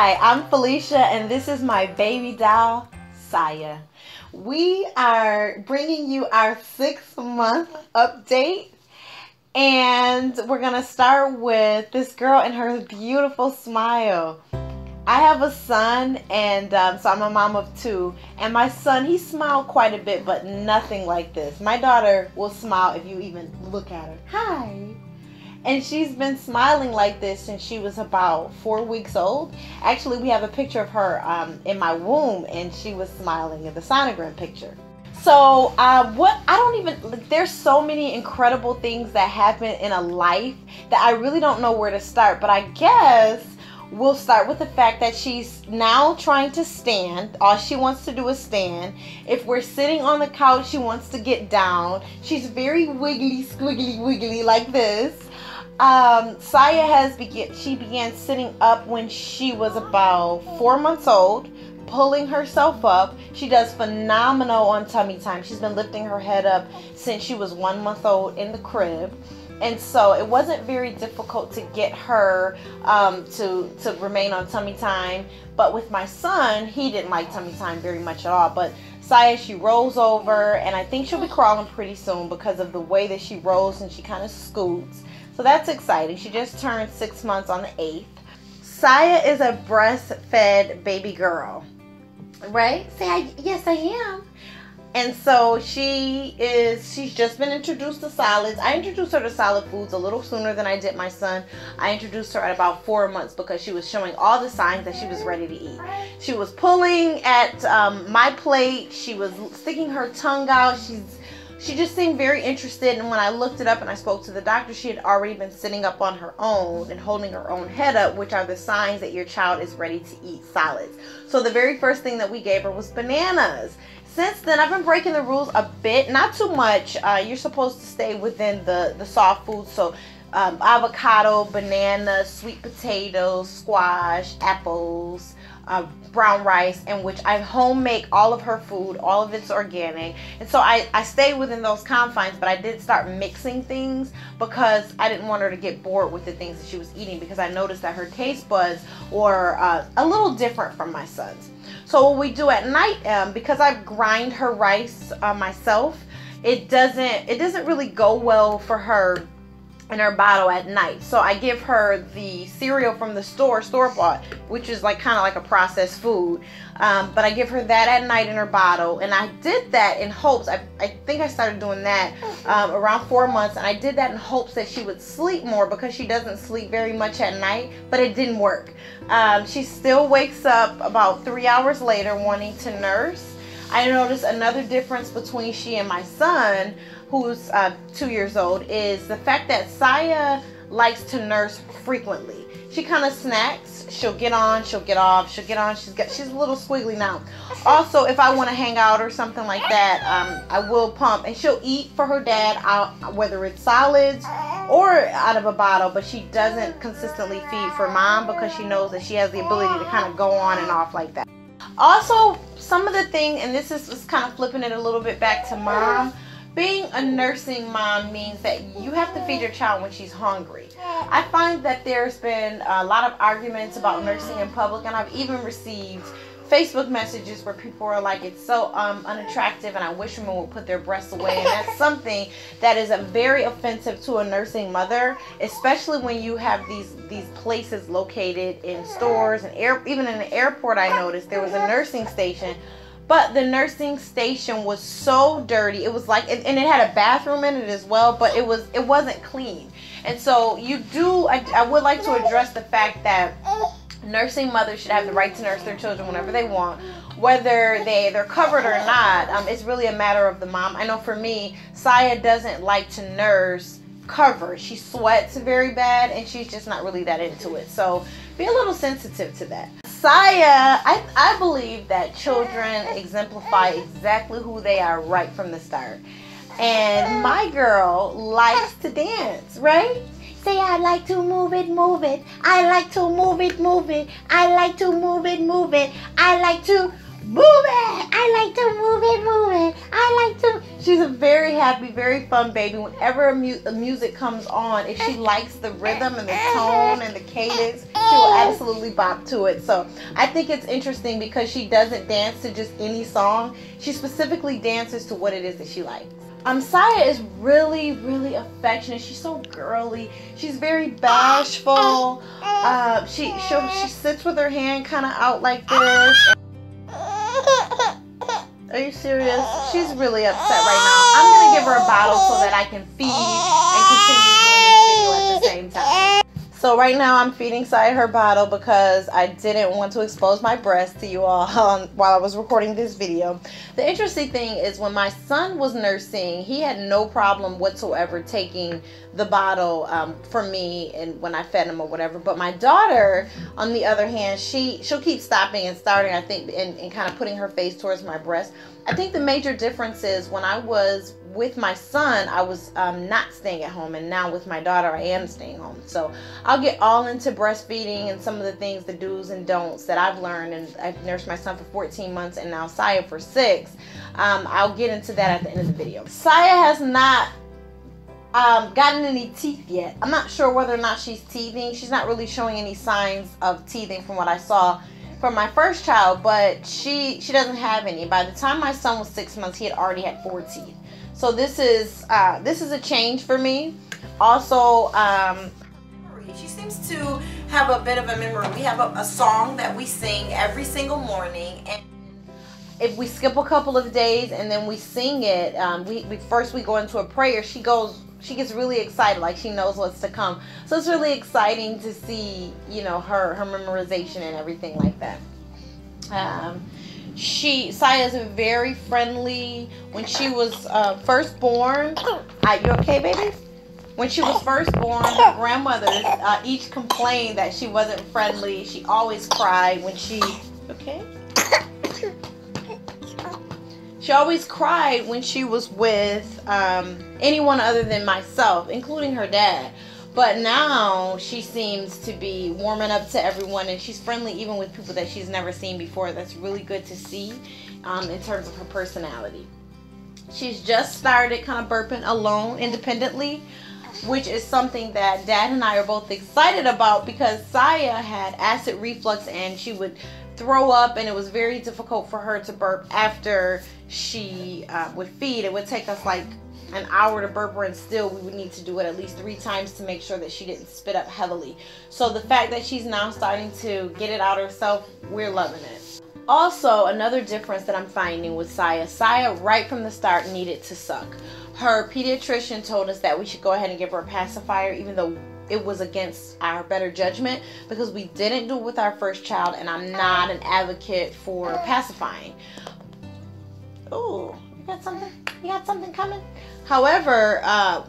Hi, I'm Felicia, and this is my baby doll, Saya. We are bringing you our 6-month update, and we're going to start with this girl and her beautiful smile. I have a son, and so I'm a mom of 2, and my son, he smiled quite a bit, but nothing like this. My daughter will smile if you even look at her. Hi. And she's been smiling like this since she was about 4 weeks old. Actually, we have a picture of her in my womb, and she was smiling in the sonogram picture. So there's so many incredible things that happen in a life that I really don't know where to start, but I guess we'll start with the fact that she's now trying to stand. All she wants to do is stand. If we're sitting on the couch, she wants to get down. She's very wiggly, squiggly, wiggly like this. Saya began sitting up when she was about 4 months old, pulling herself up. She does phenomenal on tummy time. She's been lifting her head up since she was 1 month old in the crib. And so it wasn't very difficult to get her to remain on tummy time. But with my son, he didn't like tummy time very much at all. But Saya, she rolls over, and I think she'll be crawling pretty soon because of the way that she rolls and she kind of scoots. So that's exciting. She just turned 6 months on the 8th. Saya is a breastfed baby girl, right? Say, yes, I am. And so she's just been introduced to solids. I introduced her to solid foods a little sooner than I did my son. I introduced her at about 4 months because she was showing all the signs that she was ready to eat. She was pulling at my plate. She was sticking her tongue out. She just seemed very interested, and when I looked it up and I spoke to the doctor, she had already been sitting up on her own and holding her own head up, which are the signs that your child is ready to eat solids. So the very first thing that we gave her was bananas. Since then, I've been breaking the rules a bit, not too much. You're supposed to stay within the soft foods, so avocado, banana, sweet potatoes, squash, apples, brown rice, in which I home make all of her food. All of it's organic, and so I stay within those confines, but I did start mixing things because I didn't want her to get bored with the things that she was eating, because I noticed that her taste buds were a little different from my son's. So what we do at night, because I grind her rice myself, it doesn't really go well for her in her bottle at night. So I give her the cereal from the store-bought, which is kind of like a processed food. But I give her that at night in her bottle. And I did that in hopes, I think I started doing that around 4 months. And I did that in hopes that she would sleep more, because she doesn't sleep very much at night. But it didn't work. She still wakes up about 3 hours later wanting to nurse. I noticed another difference between she and my son, who's 2 years old, is the fact that Saya likes to nurse frequently. She kind of snacks. She'll get on, she'll get off, she'll get on. She's a little squiggly now. Also, if I want to hang out or something like that, I will pump, and she'll eat for her dad, whether it's solids or out of a bottle, but she doesn't consistently feed for mom because she knows that she has the ability to kind of go on and off like that. Also, some of the thing, and this is kind of flipping it a little bit back to mom, being a nursing mom means that you have to feed your child when she's hungry. I find that there's been a lot of arguments about nursing in public, and I've even received Facebook messages where people are like, it's so unattractive, and I wish women would put their breasts away. And that's something that is very offensive to a nursing mother, especially when you have these places located in stores and even in the airport. I noticed there was a nursing station, but the nursing station was so dirty. It was and it had a bathroom in it as well, but it wasn't clean. And so I would like to address the fact that nursing mothers should have the right to nurse their children whenever they want, whether they're covered or not. It's really a matter of the mom. I know for me, Saya doesn't like to nurse covered. She sweats very bad, and she's just not really that into it. So be a little sensitive to that. Saya, I believe that children exemplify exactly who they are right from the start. And my girl likes to dance, right? Say, I like to move it, move it. I like to move it, move it. I like to move it, move it. I like to Move it! I like to move it. I like to. She's a very happy, very fun baby. Whenever music comes on, if she likes the rhythm and the tone and the cadence, she will absolutely bop to it. So I think it's interesting because she doesn't dance to just any song. She specifically dances to what it is that she likes. Saya is really, really affectionate. She's so girly. She's very bashful. She sits with her hand kind of out like this. Are you serious? She's really upset right now. I'm gonna give her a bottle so that I can feed and continue doing this video at the same time. So right now I'm feeding Saya her bottle because I didn't want to expose my breast to you all while I was recording this video. The interesting thing is when my son was nursing, he had no problem whatsoever taking the bottle for me and when I fed him or whatever. But my daughter, on the other hand, she'll keep stopping and starting, I think, and kind of putting her face towards my breast. I think the major difference is when I was with my son, I was not staying at home, and now with my daughter, I am staying home. So I'll get all into breastfeeding and some of the things, the do's and don'ts that I've learned, and I've nursed my son for 14 months and now Saya for 6. I'll get into that at the end of the video. Saya has not gotten any teeth yet. I'm not sure whether or not she's teething. She's not really showing any signs of teething from what I saw from my first child, but she doesn't have any. By the time my son was 6 months, he had already had 4 teeth. So this is a change for me. Also, she seems to have a bit of a memory. We have a song that we sing every single morning, and if we skip a couple of days and then we sing it, we go into a prayer. She gets really excited, like she knows what's to come. So it's really exciting to see, you know, her memorization and everything like that. Saya is very friendly. When she was first born, you okay, baby? When she was first born, her grandmothers each complained that she wasn't friendly. She always cried when she, okay? She always cried when she was with anyone other than myself, including her dad. But now she seems to be warming up to everyone, and she's friendly even with people that she's never seen before. That's really good to see in terms of her personality. She's just started kind of burping alone, independently, which is something that Dad and I are both excited about because Saya had acid reflux and she would throw up, and it was very difficult for her to burp after she would feed. It would take us like an hour to burp her, and still we would need to do it at least 3 times to make sure that she didn't spit up heavily. So the fact that she's now starting to get it out herself, we're loving it. Also, another difference that I'm finding with Saya right from the start needed to suck. Her pediatrician told us that we should go ahead and give her a pacifier, even though it was against our better judgment because we didn't do it with our first child, and I'm not an advocate for pacifying. Oh, you got something? You got something coming? However,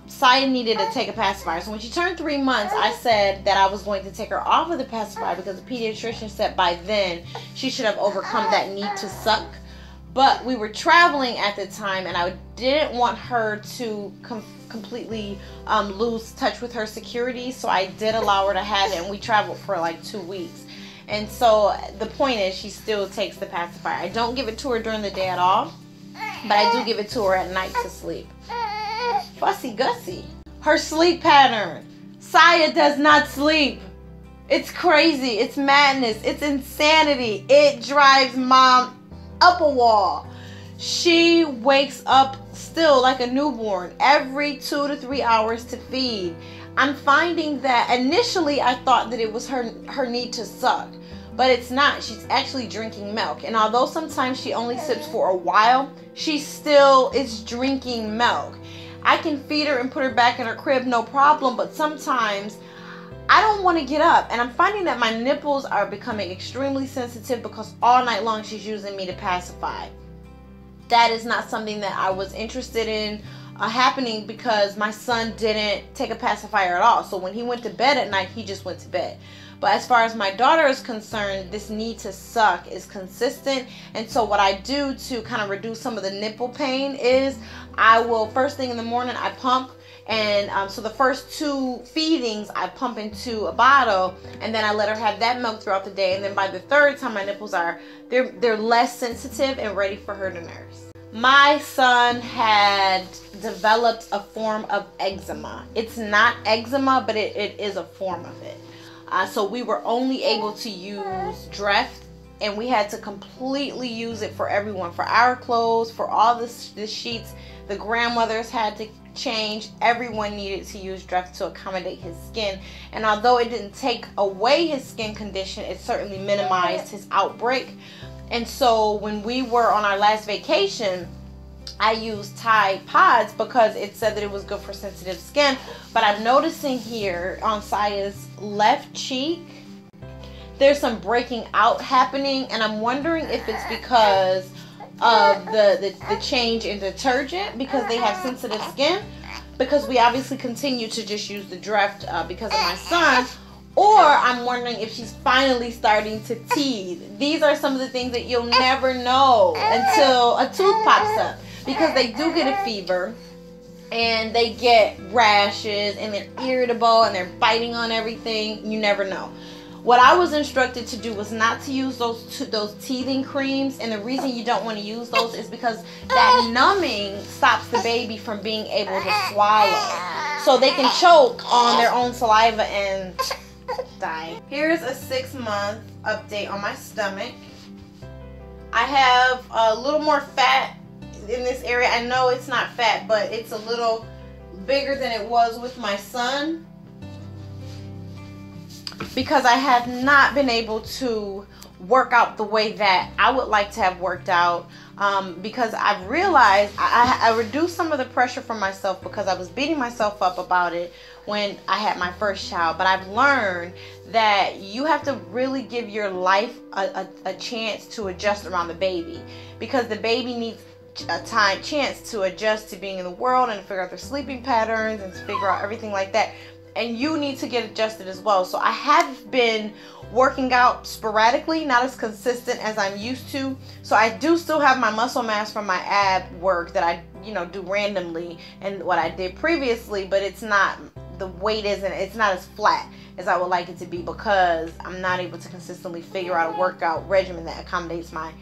Saya needed to take a pacifier. So when she turned 3 months, I said that I was going to take her off of the pacifier because the pediatrician said by then she should have overcome that need to suck. But we were traveling at the time, and I didn't want her to completely lose touch with her security, so I did allow her to have it, and we traveled for like 2 weeks. And so the point is she still takes the pacifier. I don't give it to her during the day at all, but I do give it to her at night to sleep. Fussy Gussie. Her sleep pattern. Saya does not sleep. It's crazy. It's madness. It's insanity. It drives Mom up a wall. She wakes up still like a newborn every 2 to 3 hours to feed. I'm finding that initially I thought that it was her need to suck, but it's not. She's actually drinking milk, and although sometimes she only sips for a while, she still is drinking milk. I can feed her and put her back in her crib, no problem, but sometimes I don't want to get up, and I'm finding that my nipples are becoming extremely sensitive because all night long she's using me to pacify. That is not something that I was interested in happening because my son didn't take a pacifier at all. So when he went to bed at night, he just went to bed. But as far as my daughter is concerned, this need to suck is consistent. And so what I do to kind of reduce some of the nipple pain is I will, first thing in the morning, I pump. And so the first 2 feedings I pump into a bottle, and then I let her have that milk throughout the day. And then by the 3rd time, my nipples they're less sensitive and ready for her to nurse. My son had developed a form of eczema. It's not eczema, but it is a form of it. So we were only able to use Dreft, and we had to completely use it for everyone, for our clothes, for all the sheets. The grandmothers had to change. Everyone needed to use Dreft to accommodate his skin. And although it didn't take away his skin condition, it certainly minimized his outbreak. And so when we were on our last vacation, I used Tide Pods because it said that it was good for sensitive skin. But I'm noticing here on Saya's left cheek, there's some breaking out happening, and I'm wondering if it's because of the change in detergent, because they have sensitive skin, because we obviously continue to just use the Dreft because of my son, or I'm wondering if she's finally starting to teeth. These are some of the things that you'll never know until a tooth pops up, because they do get a fever and they get rashes and they're irritable and they're biting on everything. You never know. What I was instructed to do was not to use those teething creams, and the reason you don't want to use those is because that numbing stops the baby from being able to swallow. So they can choke on their own saliva and die. Here's a 6-month update on my stomach. I have a little more fat in this area. I know it's not fat, but it's a little bigger than it was with my son, because I have not been able to work out the way that I would like to have worked out, because I've realized I reduced some of the pressure from myself because I was beating myself up about it when I had my first child. But I've learned that you have to really give your life a chance to adjust around the baby, because the baby needs a chance to adjust to being in the world and to figure out their sleeping patterns and to figure out everything like that. And you need to get adjusted as well. So I have been working out sporadically, not as consistent as I'm used to. So I do still have my muscle mass from my ab work that I, do randomly and what I did previously, but it's not, the weight it's not as flat as I would like it to be, because I'm not able to consistently figure out a workout regimen that accommodates my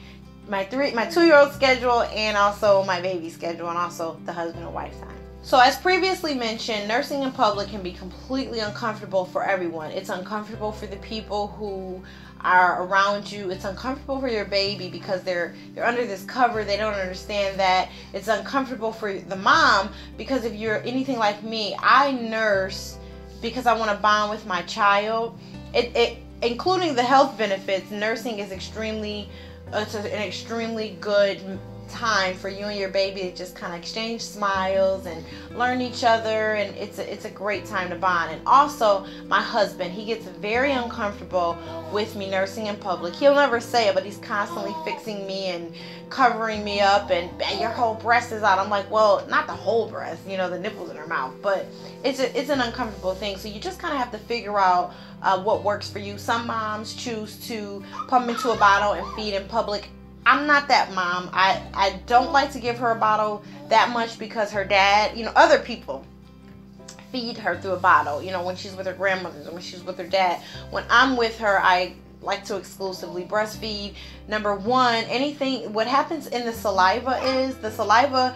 2-year-old schedule, and also my baby schedule, and also the husband and wife time. So as previously mentioned, nursing in public can be completely uncomfortable for everyone. It's uncomfortable for the people who are around you. It's uncomfortable for your baby because they're under this cover. They don't understand that. It's uncomfortable for the mom because if you're anything like me, I nurse because I want to bond with my child. Including the health benefits, nursing is it's an extremely good time for you and your baby to just kind of exchange smiles and learn each other, and it's a great time to bond. And also my husband, he gets very uncomfortable with me nursing in public. He'll never say it, but he's constantly fixing me and covering me up, and your whole breast is out. I'm like, well, not the whole breast, the nipples in her mouth, but it's an uncomfortable thing. So you just kind of have to figure out what works for you. Some moms choose to pump into a bottle and feed in public. I'm not that mom. I don't like to give her a bottle that much because her dad, other people feed her through a bottle, when she's with her grandmothers or when she's with her dad. When I'm with her, I like to exclusively breastfeed. Number one, what happens in the saliva is the saliva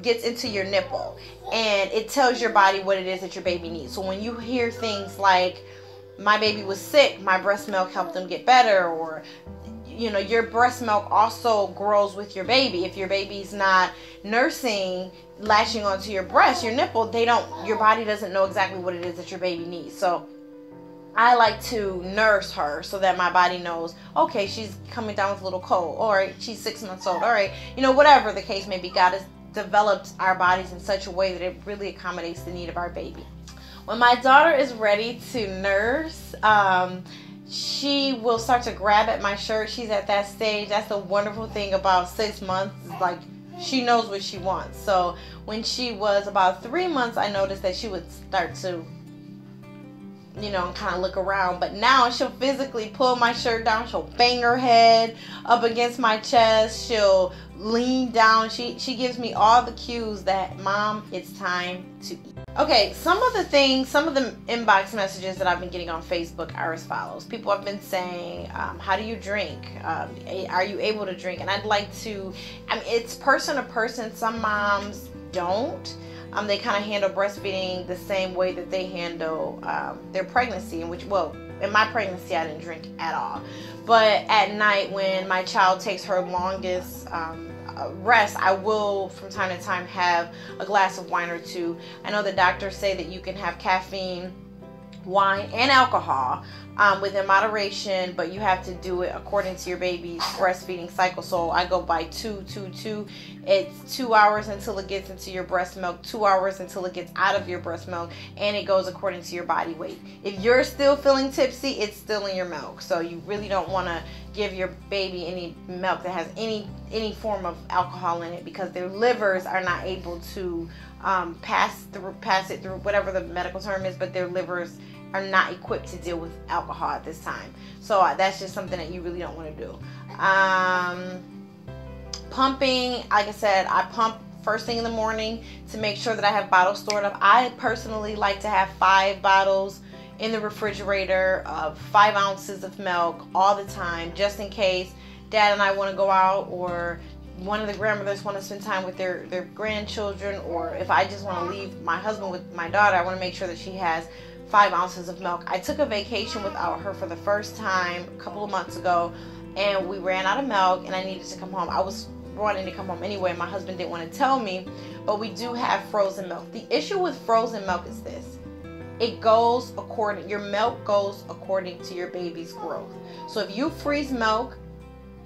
gets into your nipple and it tells your body what it is that your baby needs. So when you hear things like, my baby was sick, my breast milk helped them get better, or your breast milk also grows with your baby. If your baby's not nursing, latching onto your breast, your nipple, your body doesn't know exactly what it is that your baby needs. So I like to nurse her so that my body knows, okay, she's coming down with a little cold, or she's 6 months old, all right, whatever the case may be. God has developed our bodies in such a way that it really accommodates the need of our baby. When my daughter is ready to nurse, she will start to grab at my shirt. She's at that stage. That's the wonderful thing about 6 months. It's like she knows what she wants. So when she was about 3 months, I noticed that she would start to you know, and kind of look around. But now she'll physically pull my shirt down. She'll bang her head up against my chest. She'll lean down. She gives me all the cues that, Mom, it's time to eat. Okay, some of the inbox messages that I've been getting on Facebook are as follows. People have been saying, how do you drink? Are you able to drink? And I'd like to, I mean, it's person to person. Some moms don't. They kind of handle breastfeeding the same way that they handle their pregnancy, in which, well, in my pregnancy, I didn't drink at all. But at night, when my child takes her longest rest, I will from time to time have a glass of wine or two. I know the doctors say that you can have caffeine, wine, and alcohol within moderation, but you have to do it according to your baby's breastfeeding cycle. So I go by 2-2-2. It's 2 hours until it gets into your breast milk, 2 hours until it gets out of your breast milk, and it goes according to your body weight. If you're still feeling tipsy, it's still in your milk. So you really don't want to give your baby any milk that has any form of alcohol in it, because their livers are not able to pass it through, whatever the medical term is, but their livers are not equipped to deal with alcohol at this time. So that's just something that you really don't want to do. Pumping, like I said, I pump first thing in the morning to make sure that I have bottles stored up. I personally like to have 5 bottles in the refrigerator of 5 ounces of milk all the time, just in case Dad and I want to go out, or one of the grandmothers want to spend time with their grandchildren, or if I just want to leave my husband with my daughter, I want to make sure that she has 5 ounces of milk. I took a vacation without her for the first time a couple of months ago, and we ran out of milk, and I needed to come home. I was wanting to come home anyway. My husband didn't want to tell me, but we do have frozen milk. The issue with frozen milk is this: your milk goes according to your baby's growth. So if you freeze milk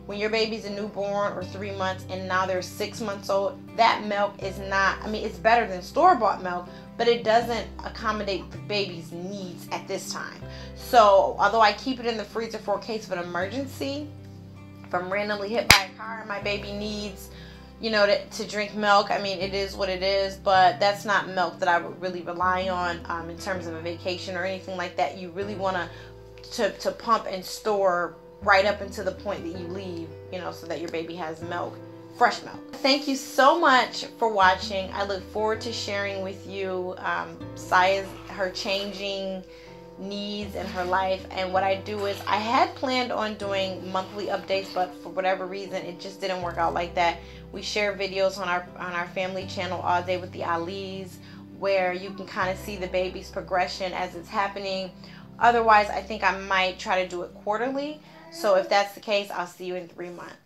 when your baby's a newborn or 3 months, and now they're 6 months old, that milk is not, I mean, it's better than store-bought milk, but it doesn't accommodate the baby's needs at this time. So although I keep it in the freezer for a case of an emergency, if I'm randomly hit by a car and my baby needs, you know, to drink milk, I mean, it is what it is, but that's not milk that I would really rely on in terms of a vacation or anything like that. You really want to pump and store right up until the point that you leave, you know, so that your baby has milk, fresh milk. Thank you so much for watching. I look forward to sharing with you her changing needs in her life. And what I do is, I had planned on doing monthly updates, but for whatever reason it just didn't work out like that. We share videos on our family channel, All Day with the Alis, where you can kind of see the baby's progression as it's happening. Otherwise, I think I might try to do it quarterly. So if that's the case, I'll see you in 3 months.